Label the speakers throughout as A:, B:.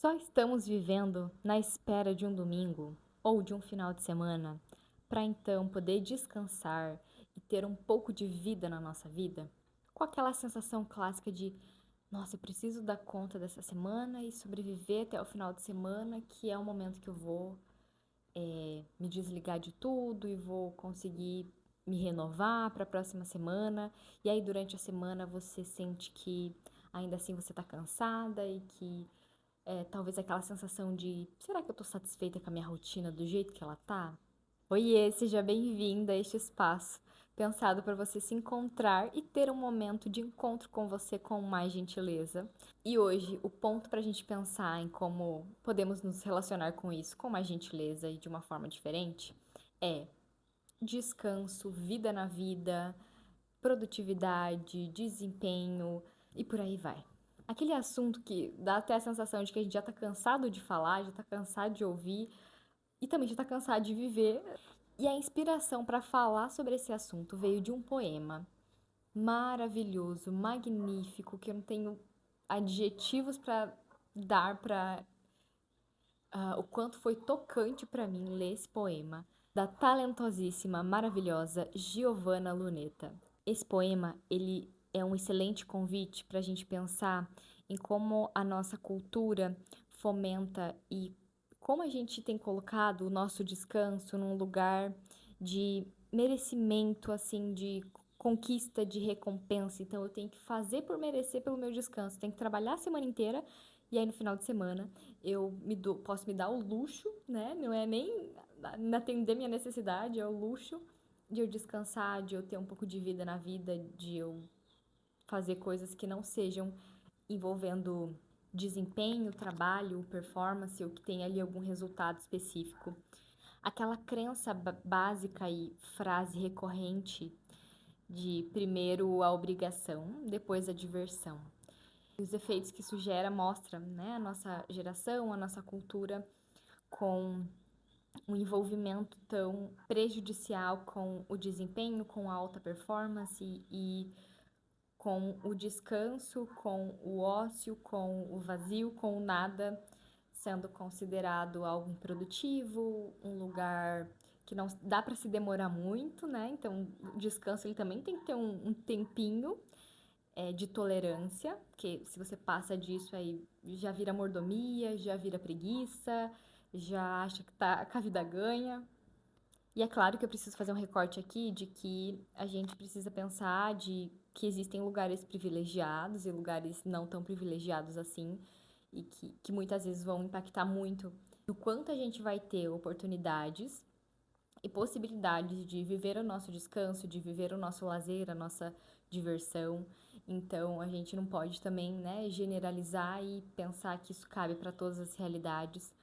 A: Só estamos vivendo na espera de um domingo ou de um final de semana para então poder descansar e ter um pouco de vida na nossa vida, com aquela sensação clássica de, nossa, eu preciso dar conta dessa semana e sobreviver até o final de semana, que é o momento que eu vou me desligar de tudo e vou conseguir me renovar para a próxima semana. E aí durante a semana você sente que ainda assim você está cansada e que talvez aquela sensação de, será que eu tô satisfeita com a minha rotina do jeito que ela tá? Oiê, seja bem-vinda a este espaço pensado para você se encontrar e ter um momento de encontro com você com mais gentileza. E hoje, o ponto para a gente pensar em como podemos nos relacionar com isso com mais gentileza e de uma forma diferente é descanso, vida na vida, produtividade, desempenho e por aí vai. Aquele assunto que dá até a sensação de que a gente já tá cansado de falar, já tá cansado de ouvir e também já tá cansado de viver. E a inspiração para falar sobre esse assunto veio de um poema maravilhoso, magnífico, que eu não tenho adjetivos para dar para o quanto foi tocante para mim ler esse poema da talentosíssima, maravilhosa Giovanna Lunetta. Esse poema, ele é um excelente convite para a gente pensar em como a nossa cultura fomenta e como a gente tem colocado o nosso descanso num lugar de merecimento, assim, de conquista, de recompensa. Então, eu tenho que fazer por merecer pelo meu descanso, tenho que trabalhar a semana inteira e aí no final de semana posso me dar o luxo, né? Não é nem atender minha necessidade, é o luxo de eu descansar, de eu ter um pouco de vida na vida, de eu fazer coisas que não sejam envolvendo desempenho, trabalho, performance ou que tenha ali algum resultado específico. Aquela crença básica e frase recorrente de primeiro a obrigação, depois a diversão. Os efeitos que isso gera mostra, né, a nossa geração, a nossa cultura com um envolvimento tão prejudicial com o desempenho, com a alta performance e com o descanso, com o ócio, com o vazio, com o nada sendo considerado algo improdutivo, um lugar que não dá para se demorar muito, né? Então, o descanso ele também tem que ter um tempinho de tolerância, porque se você passa disso aí já vira mordomia, já vira preguiça, já acha que tá com a vida ganha. E é claro que eu preciso fazer um recorte aqui de que a gente precisa pensar de que existem lugares privilegiados e lugares não tão privilegiados assim, e que muitas vezes vão impactar muito no quanto a gente vai ter oportunidades e possibilidades de viver o nosso descanso, de viver o nosso lazer, a nossa diversão. Então, a gente não pode também, né, generalizar e pensar que isso cabe para todas as realidades.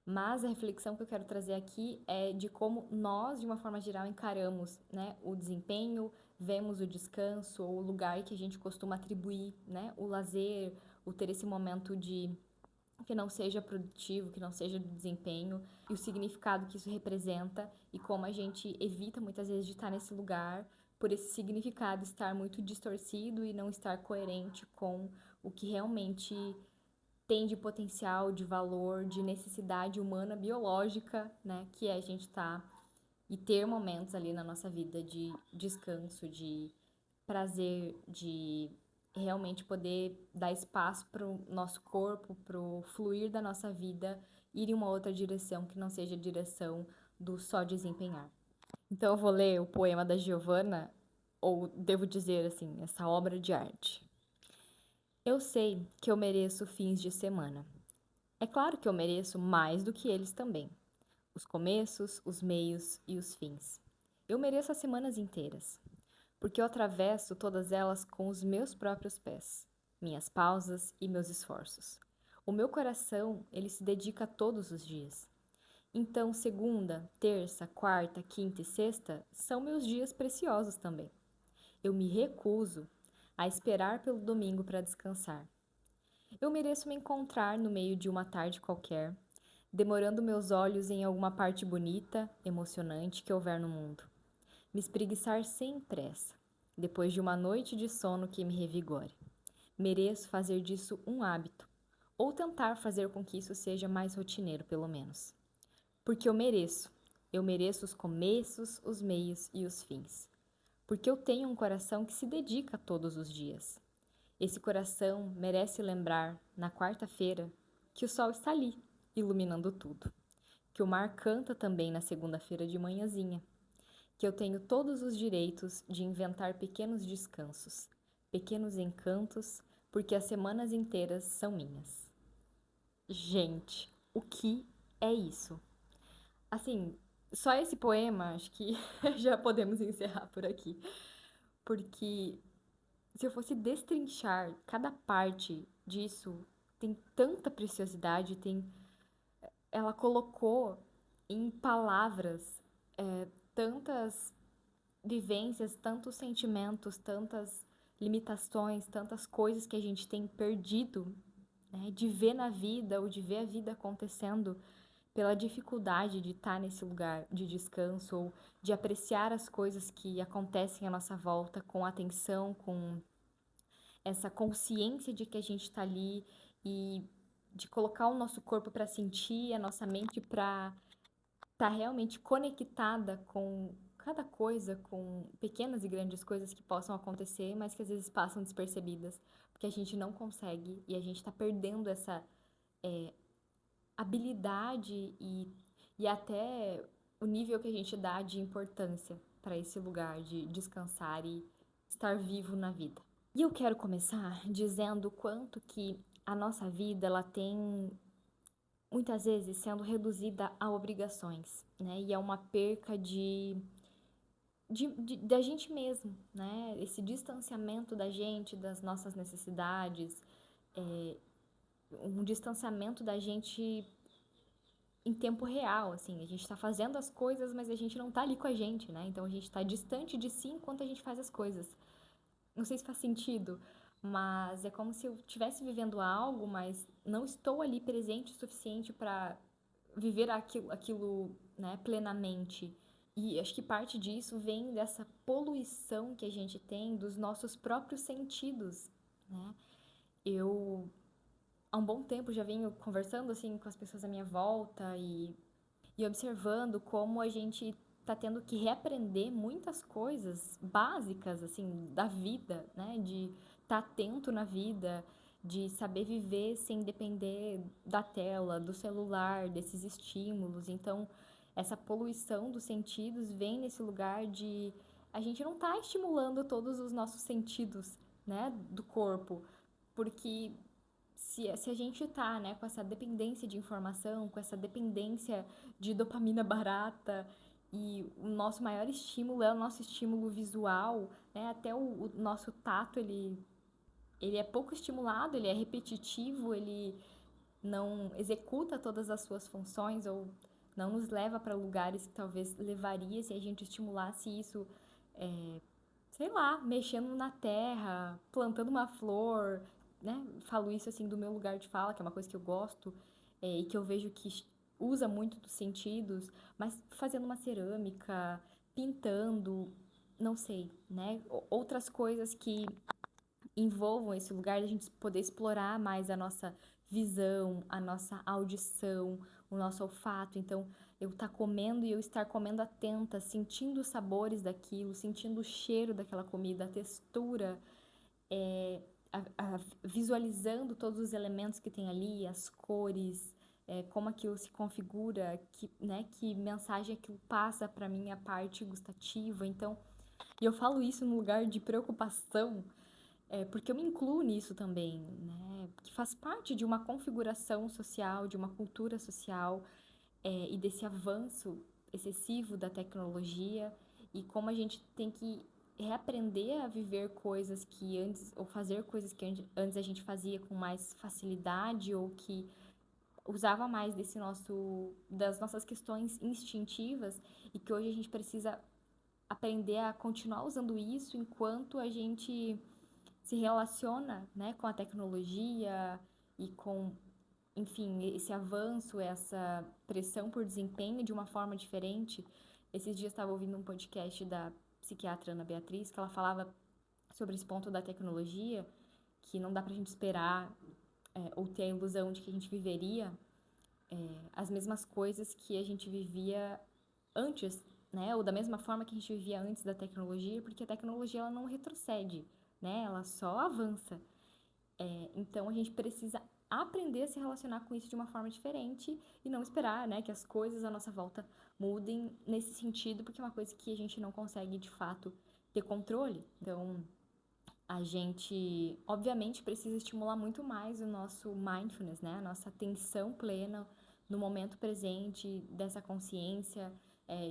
A: Mas a reflexão que eu quero trazer aqui é de como nós, de uma forma geral, encaramos, né, o desempenho, vemos o descanso, ou o lugar que a gente costuma atribuir, né, o lazer, o ter esse momento de que não seja produtivo, que não seja de desempenho, e o significado que isso representa e como a gente evita muitas vezes de estar nesse lugar por esse significado estar muito distorcido e não estar coerente com o que realmente tem de potencial, de valor, de necessidade humana, biológica, né, que é a gente tá e ter momentos ali na nossa vida de descanso, de prazer, de realmente poder dar espaço para o nosso corpo, para o fluir da nossa vida ir em uma outra direção que não seja a direção do só desempenhar. Então eu vou ler o poema da Giovanna, ou devo dizer assim, essa obra de arte. Eu sei que eu mereço fins de semana. É claro que eu mereço mais do que eles também. Os começos, os meios e os fins. Eu mereço as semanas inteiras, porque eu atravesso todas elas com os meus próprios pés, minhas pausas e meus esforços. O meu coração, ele se dedica todos os dias. Então, segunda, terça, quarta, quinta e sexta são meus dias preciosos também. Eu me recuso a esperar pelo domingo para descansar. Eu mereço me encontrar no meio de uma tarde qualquer, demorando meus olhos em alguma parte bonita, emocionante que houver no mundo. Me espreguiçar sem pressa, depois de uma noite de sono que me revigore. Mereço fazer disso um hábito, ou tentar fazer com que isso seja mais rotineiro, pelo menos. Porque eu mereço. Eu mereço os começos, os meios e os fins. Porque eu tenho um coração que se dedica todos os dias. Esse coração merece lembrar, na quarta-feira, que o sol está ali, iluminando tudo. Que o mar canta também na segunda-feira de manhãzinha. Que eu tenho todos os direitos de inventar pequenos descansos, pequenos encantos, porque as semanas inteiras são minhas. Gente, o que é isso? Assim, só esse poema, acho que já podemos encerrar por aqui. Porque se eu fosse destrinchar cada parte disso, tem tanta preciosidade, ela colocou em palavras tantas vivências, tantos sentimentos, tantas limitações, tantas coisas que a gente tem perdido, né, de ver na vida ou de ver a vida acontecendo pela dificuldade de estar nesse lugar de descanso ou de apreciar as coisas que acontecem à nossa volta com atenção, com essa consciência de que a gente está ali e de colocar o nosso corpo para sentir, a nossa mente para estar realmente conectada com cada coisa, com pequenas e grandes coisas que possam acontecer, mas que às vezes passam despercebidas, porque a gente não consegue e a gente está perdendo essa habilidade e até o nível que a gente dá de importância para esse lugar de descansar e estar vivo na vida. E eu quero começar dizendo o quanto que a nossa vida ela tem muitas vezes sendo reduzida a obrigações, né? E é uma perca da gente mesmo, né? Esse distanciamento da gente, das nossas necessidades, um distanciamento da gente em tempo real, assim, a gente tá fazendo as coisas, mas a gente não tá ali com a gente, né? Então a gente tá distante de si enquanto a gente faz as coisas. Não sei se faz sentido, mas é como se eu estivesse vivendo algo, mas não estou ali presente o suficiente para viver aquilo, né, plenamente. E acho que parte disso vem dessa poluição que a gente tem dos nossos próprios sentidos, né? Eu, há um bom tempo, já venho conversando, assim, com as pessoas à minha volta e observando como a gente tá tendo que reaprender muitas coisas básicas, assim, da vida, né? De estar atento na vida, de saber viver sem depender da tela, do celular, desses estímulos. Então, essa poluição dos sentidos vem nesse lugar de a gente não tá estimulando todos os nossos sentidos, né, do corpo, porque se a gente tá, né, com essa dependência de informação, com essa dependência de dopamina barata e o nosso maior estímulo é o nosso estímulo visual, né, até o nosso tato, ele é pouco estimulado, ele é repetitivo, ele não executa todas as suas funções ou não nos leva para lugares que talvez levaria se a gente estimulasse isso, sei lá, mexendo na terra, plantando uma flor, né? Falo isso assim do meu lugar de fala, que é uma coisa que eu gosto e que eu vejo que usa muito dos sentidos, mas fazendo uma cerâmica, pintando, não sei, né? Outras coisas que envolvam esse lugar de a gente poder explorar mais a nossa visão, a nossa audição, o nosso olfato. Então, eu estar comendo e eu estar comendo atenta, sentindo os sabores daquilo, sentindo o cheiro daquela comida, a textura, visualizando todos os elementos que tem ali, as cores, como aquilo se configura, né, que mensagem aquilo passa para minha parte gustativa. Então, e eu falo isso no lugar de preocupação, porque eu me incluo nisso também, né? Que faz parte de uma configuração social, de uma cultura social, e desse avanço excessivo da tecnologia e como a gente tem que reaprender a viver coisas que antes, ou fazer coisas que antes a gente fazia com mais facilidade ou que usava mais das nossas questões instintivas e que hoje a gente precisa aprender a continuar usando isso enquanto a gente se relaciona, né, com a tecnologia e com, enfim, esse avanço, essa pressão por desempenho de uma forma diferente. Esses dias estava ouvindo um podcast da psiquiatra Ana Beatriz, que ela falava sobre esse ponto da tecnologia, que não dá pra gente esperar ou ter a ilusão de que a gente viveria as mesmas coisas que a gente vivia antes, né? Ou da mesma forma que a gente vivia antes da tecnologia, porque a tecnologia ela não retrocede, né? Ela só avança. Então a gente precisa aprender a se relacionar com isso de uma forma diferente e não esperar, né, que as coisas à nossa volta mudem nesse sentido, porque é uma coisa que a gente não consegue de fato ter controle. Então a gente, obviamente, precisa estimular muito mais o nosso mindfulness, né? A nossa atenção plena no momento presente, dessa consciência,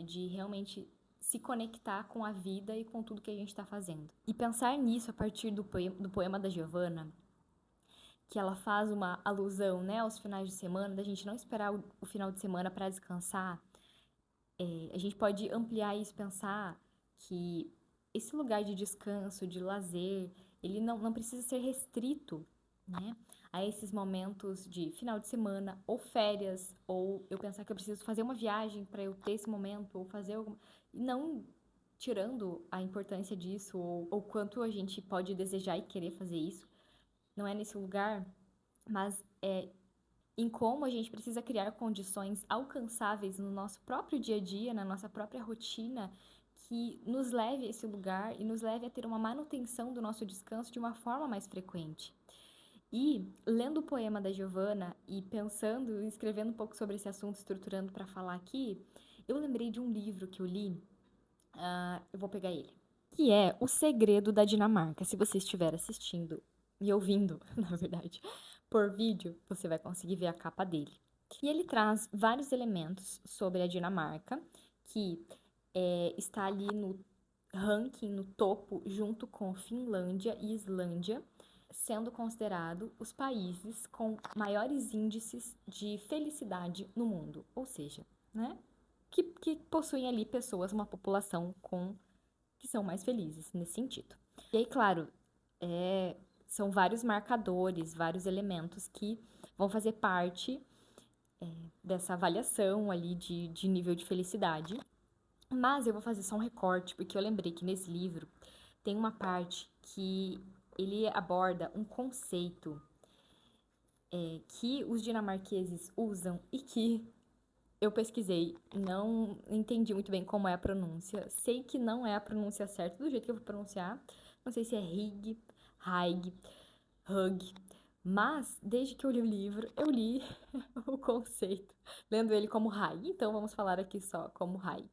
A: de realmente se conectar com a vida e com tudo que a gente está fazendo. E pensar nisso a partir do poema da Giovanna, que ela faz uma alusão, né, aos finais de semana, da gente não esperar o final de semana para descansar. A gente pode ampliar isso, pensar que esse lugar de descanso, de lazer, ele não precisa ser restrito, né, a esses momentos de final de semana ou férias, ou eu pensar que eu preciso fazer uma viagem para eu ter esse momento, ou fazer alguma... Não tirando a importância disso, ou quanto a gente pode desejar e querer fazer isso, não é nesse lugar, mas em como a gente precisa criar condições alcançáveis no nosso próprio dia a dia, na nossa própria rotina, que nos leve a esse lugar e nos leve a ter uma manutenção do nosso descanso de uma forma mais frequente. E, lendo o poema da Giovanna e pensando, escrevendo um pouco sobre esse assunto, estruturando para falar aqui, eu lembrei de um livro que eu li, eu vou pegar ele, que é O Segredo da Dinamarca. Se você estiver assistindo e ouvindo, na verdade, por vídeo, você vai conseguir ver a capa dele. E ele traz vários elementos sobre a Dinamarca, que está ali no ranking, no topo, junto com Finlândia e Islândia, sendo considerado os países com maiores índices de felicidade no mundo. Ou seja, né, que possuem ali pessoas, uma população que são mais felizes nesse sentido. E aí, claro, são vários marcadores, vários elementos que vão fazer parte dessa avaliação ali de nível de felicidade. Mas eu vou fazer só um recorte, porque eu lembrei que nesse livro tem uma parte que ele aborda um conceito que os dinamarqueses usam e que eu pesquisei, não entendi muito bem como é a pronúncia. Sei que não é a pronúncia certa do jeito que eu vou pronunciar. Não sei se é Rig, Haig, Hug. Mas, desde que eu li o livro, eu li o conceito, lendo ele como Haig. Então, vamos falar aqui só como Haig.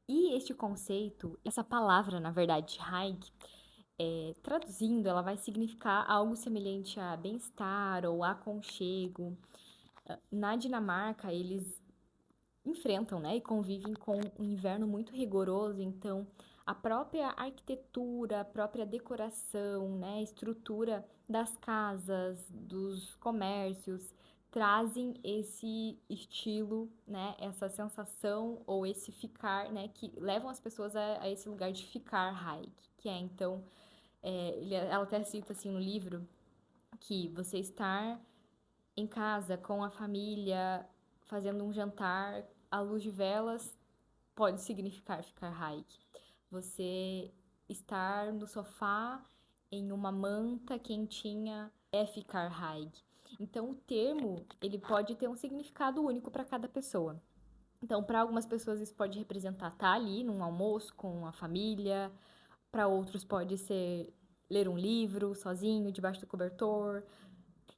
A: E este conceito, essa palavra, na verdade, Haig, traduzindo, ela vai significar algo semelhante a bem-estar ou aconchego. Na Dinamarca, eles enfrentam, né, e convivem com um inverno muito rigoroso, então a própria arquitetura, a própria decoração, né, a estrutura das casas, dos comércios, trazem esse estilo, né, essa sensação ou esse ficar, né, que levam as pessoas a esse lugar de ficar high, que é então, ela até cita assim no livro que você estar em casa com a família, fazendo um jantar à luz de velas, pode significar ficar high. Você estar no sofá em uma manta quentinha é ficar high. Então, o termo, ele pode ter um significado único para cada pessoa. Então, para algumas pessoas isso pode representar estar ali num almoço com a família, para outros pode ser ler um livro sozinho, debaixo do cobertor.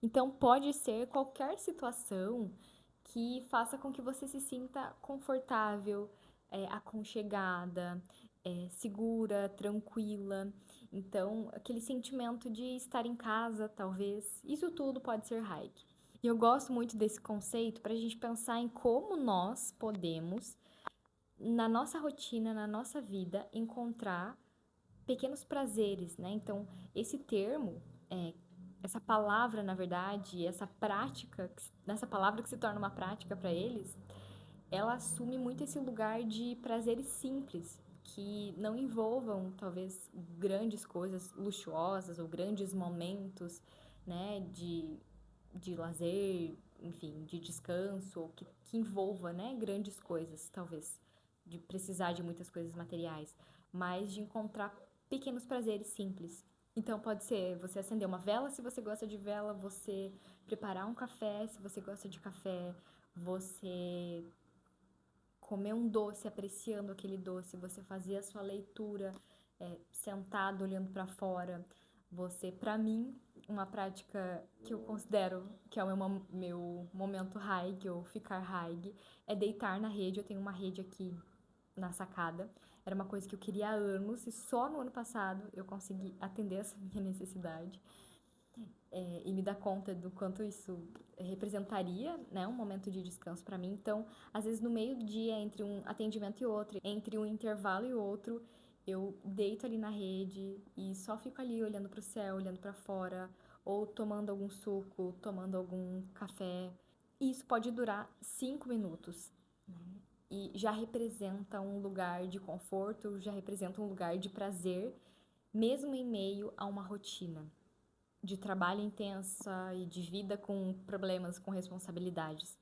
A: Então, pode ser qualquer situação que faça com que você se sinta confortável, aconchegada, segura, tranquila. Então, aquele sentimento de estar em casa, talvez, isso tudo pode ser hike. E eu gosto muito desse conceito para a gente pensar em como nós podemos, na nossa rotina, na nossa vida, encontrar pequenos prazeres, né? Então, esse termo, essa palavra, na verdade, essa prática, nessa palavra que se torna uma prática para eles, ela assume muito esse lugar de prazeres simples, que não envolvam, talvez, grandes coisas luxuosas ou grandes momentos, né, de lazer, enfim, de descanso, ou que envolva, né, grandes coisas, talvez, de precisar de muitas coisas materiais, mas de encontrar pequenos prazeres simples. Então pode ser você acender uma vela se você gosta de vela, você preparar um café se você gosta de café, você comer um doce apreciando aquele doce, você fazer a sua leitura sentado olhando para fora. Você, para mim, uma prática que eu considero que é o meu momento high, ou ficar high, é deitar na rede. Eu tenho uma rede aqui na sacada. Era uma coisa que eu queria há anos e só no ano passado eu consegui atender essa minha necessidade e me dar conta do quanto isso representaria, né, um momento de descanso para mim. Então, às vezes no meio do dia, entre um atendimento e outro, entre um intervalo e outro, eu deito ali na rede e só fico ali olhando para o céu, olhando para fora, ou tomando algum suco, tomando algum café. E isso pode durar 5 minutos, né? E já representa um lugar de conforto, já representa um lugar de prazer, mesmo em meio a uma rotina de trabalho intensa e de vida com problemas, com responsabilidades.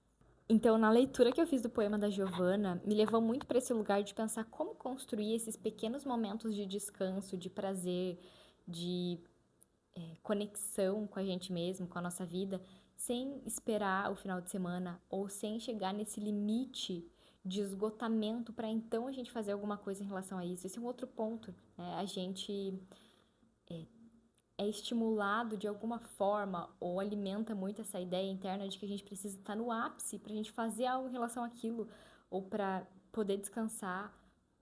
A: Então, na leitura que eu fiz do poema da Giovanna, me levou muito para esse lugar de pensar como construir esses pequenos momentos de descanso, de prazer, de conexão com a gente mesmo, com a nossa vida, sem esperar o final de semana ou sem chegar nesse limite de esgotamento para então a gente fazer alguma coisa em relação a isso. Esse é um outro ponto, né? A gente é estimulado de alguma forma ou alimenta muito essa ideia interna de que a gente precisa estar no ápice para a gente fazer algo em relação àquilo ou para poder descansar,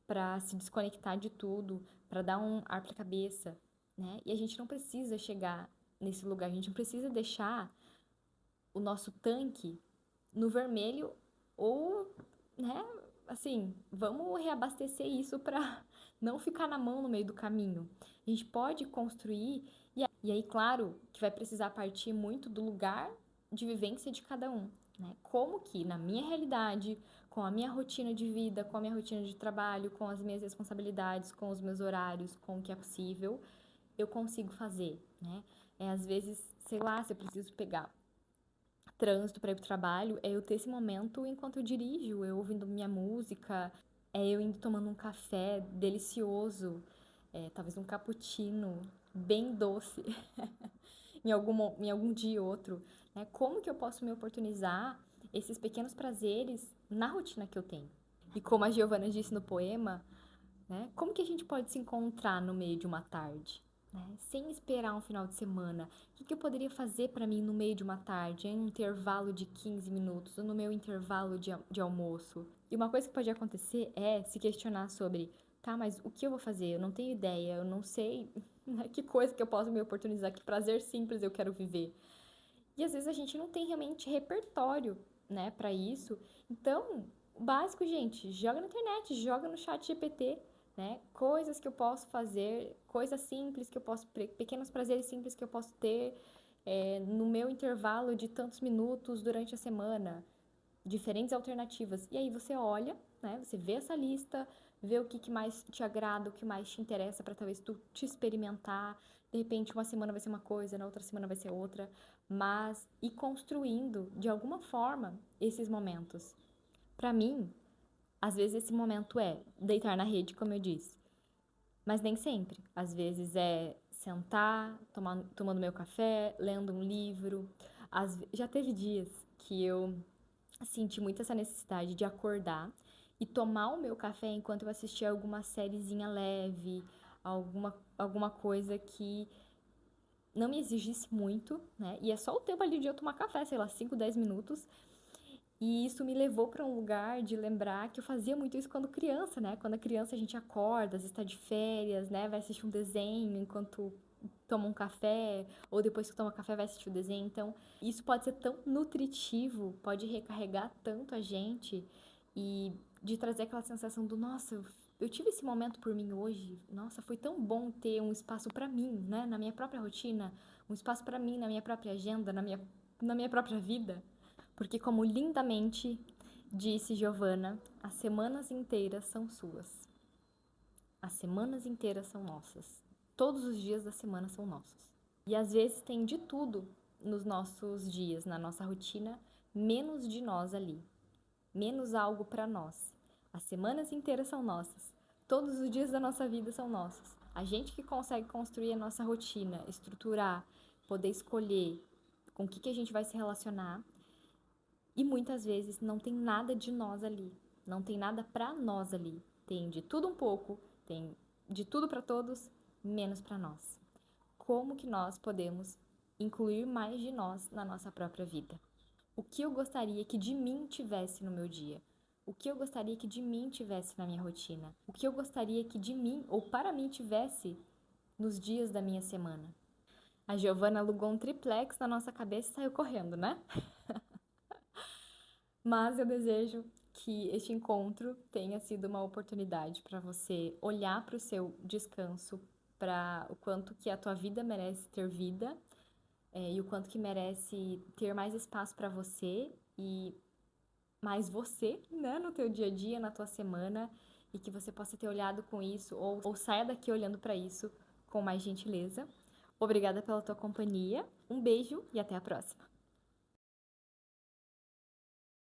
A: para se desconectar de tudo, para dar um ar para a cabeça, né? E a gente não precisa chegar nesse lugar, a gente não precisa deixar o nosso tanque no vermelho ou, né, assim, vamos reabastecer isso para não ficar na mão no meio do caminho. A gente pode construir, e aí, claro, que vai precisar partir muito do lugar de vivência de cada um, né? Como que na minha realidade, com a minha rotina de vida, com a minha rotina de trabalho, com as minhas responsabilidades, com os meus horários, com o que é possível, eu consigo fazer, né? Às vezes, sei lá, se eu preciso pegar trânsito para ir pro trabalho, é eu ter esse momento enquanto eu dirijo, eu ouvindo minha música, é eu indo tomando um café delicioso, talvez um cappuccino bem doce em algum dia ou outro, né? Como que eu posso me oportunizar esses pequenos prazeres na rotina que eu tenho? E como a Giovanna disse no poema, né? Como que a gente pode se encontrar no meio de uma tarde, né? Sem esperar um final de semana? O que eu poderia fazer para mim no meio de uma tarde, em um intervalo de 15 minutos, ou no meu intervalo de almoço? E uma coisa que pode acontecer é se questionar sobre, tá, mas o que eu vou fazer? Eu não tenho ideia, eu não sei, né, que coisa que eu posso me oportunizar, que prazer simples eu quero viver. E às vezes a gente não tem realmente repertório, né, para isso. Então, o básico, gente, joga na internet, joga no chat GPT, né? Coisas que eu posso fazer, coisas simples que eu posso, pequenos prazeres simples que eu posso ter no meu intervalo de tantos minutos durante a semana, diferentes alternativas. E aí você olha, né? Você vê essa lista, vê o que mais te agrada, o que mais te interessa para talvez tu te experimentar. De repente, uma semana vai ser uma coisa, na outra semana vai ser outra, mas ir construindo de alguma forma esses momentos. Para mim, às vezes esse momento é deitar na rede, como eu disse, mas nem sempre. Às vezes é sentar, tomando meu café, lendo um livro. Já teve dias que eu senti muito essa necessidade de acordar e tomar o meu café enquanto eu assistia alguma sériezinha leve, alguma coisa que não me exigisse muito, né? E é só o tempo ali de eu tomar café, sei lá, 5, 10 minutos. E isso me levou para um lugar de lembrar que eu fazia muito isso quando criança, né? Quando a criança a gente acorda, às vezes está de férias, né? Vai assistir um desenho enquanto toma um café, ou depois que toma café vai assistir o desenho. Então, isso pode ser tão nutritivo, pode recarregar tanto a gente e de trazer aquela sensação do, nossa, eu tive esse momento por mim hoje. Nossa, foi tão bom ter um espaço para mim, né? Na minha própria rotina, um espaço para mim, na minha própria agenda, na minha própria vida. Porque, como lindamente disse Giovanna, as semanas inteiras são suas. As semanas inteiras são nossas. Todos os dias da semana são nossos. E às vezes tem de tudo nos nossos dias, na nossa rotina, menos de nós ali. Menos algo para nós. As semanas inteiras são nossas. Todos os dias da nossa vida são nossos. A gente que consegue construir a nossa rotina, estruturar, poder escolher com o que a gente vai se relacionar. E muitas vezes não tem nada de nós ali, não tem nada pra nós ali. Tem de tudo um pouco, tem de tudo pra todos, menos pra nós. Como que nós podemos incluir mais de nós na nossa própria vida? O que eu gostaria que de mim tivesse no meu dia? O que eu gostaria que de mim tivesse na minha rotina? O que eu gostaria que de mim ou para mim tivesse nos dias da minha semana? A Giovana alugou um triplex na nossa cabeça e saiu correndo, né? Mas eu desejo que este encontro tenha sido uma oportunidade para você olhar para o seu descanso, para o quanto que a tua vida merece ter vida, e o quanto que merece ter mais espaço para você e mais você, né, no teu dia a dia, na tua semana, e que você possa ter olhado com isso ou saia daqui olhando para isso com mais gentileza. Obrigada pela tua companhia, um beijo e até a próxima!